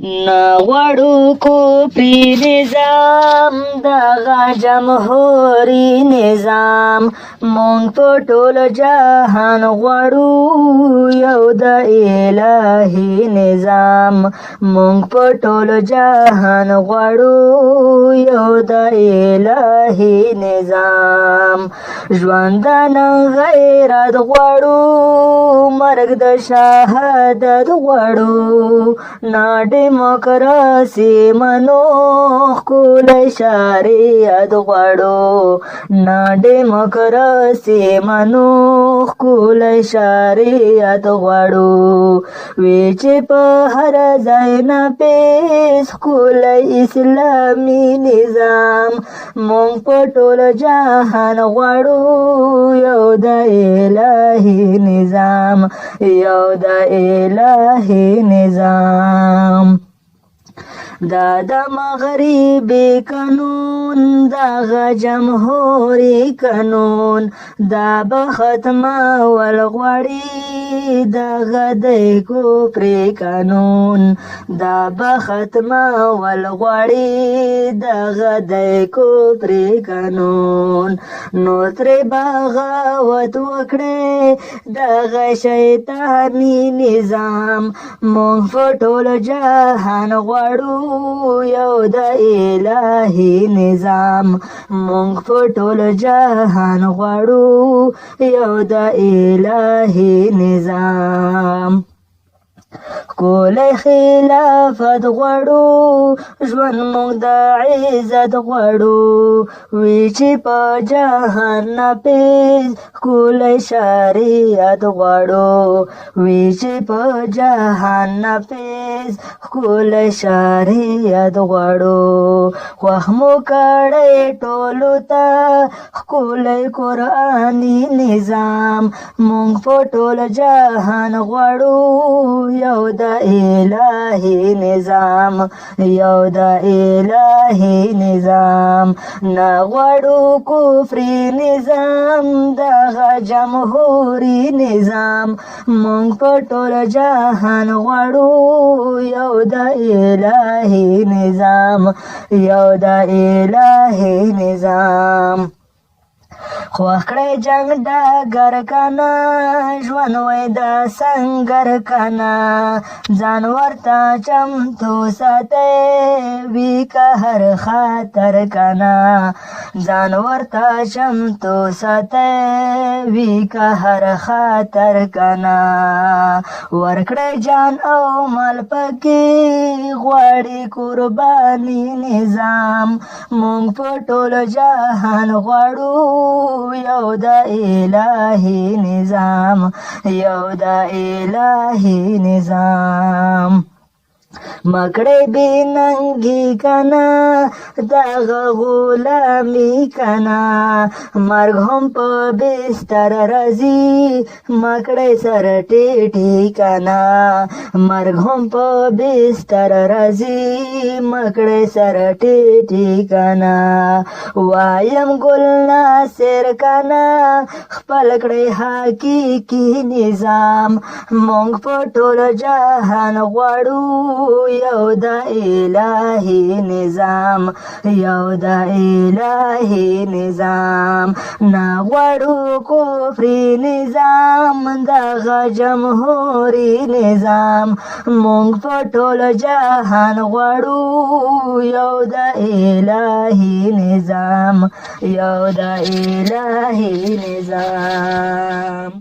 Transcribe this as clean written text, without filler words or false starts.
نغواړو کفري نظام دغه جمهوري نظام مونږ په ټول جهان غواړو یو د الهي نظام مونږ په ټول جهان غواړو یو د الهي نظام ژوندان غیرت غواړو مرګ د شهادت غواړو نا ډیموکراسي منو ښکلی شریعت غواړو نا ډیموکراسي منو ښکلی شریعت غواړو وی چې په هر ځای نافذ ښکلی اسلامي نظام مونږ په ټول جهان غواړو یو د الهي نظام یو د الهي نظام دا د مغربي قانون دغه جمهوري قانون دا به ختمول غواړي دغه د کفري قانون دا به ختمول غواړي دغه د کفري قانون نو ترې بغاوت وکړي دغه شیطاني نظام مونږ په ټول جهان غواړو یو د الهي نظام مونږ په ټول جهان غواړو یو د الهي نظام ښکلی خلافت غواړو ژوند مونږ د عزت غواړو وی چې په جهان نافذ ښکلی شریعت غواړو وی چې په جهان نافذ ښکلی شریعت غواړو خوښ مو کړی ټولو ته ښکلی قرآني نظام مونږ په ټول جهان غواړو یو د الهي نظام یو د الهي نظام نه غواړو کفري نظام دغه جمهوري نظام مونږ په ټول جهان غواړو یو د الهي نظام یو د الهي نظام خوښ کړی جنگ ډګر کنه ژوند وی د سنګر کنه ځان ورته چمتو ساتئ وي که هر خطر کنه ځان ورته چمتو ساتئ وي که هر خطر کنه ورکړی جان او مال پکې غواړي قرباني نظام مونږ په ټول جهان غواړو یو د الهي نظام یو د الهي نظام مکړی بې ننګي کنه دغه غلامي کنه مرګ هم په بستر راځي مکړی سر ټیټي کنه مرګ هم په بستر راځي مکړی سر ټیټي کنه وایم ګل ناصر کنه خپل کړی حقیقي نظام مونږ په ټول جهان غواړو یو د الهي نظام یو د الهي نظام نه غواړو کفري نظام دغه جمهوري نظام مونږ په ټول جهان غواړو یو د الهي نظام یو د الهي نظام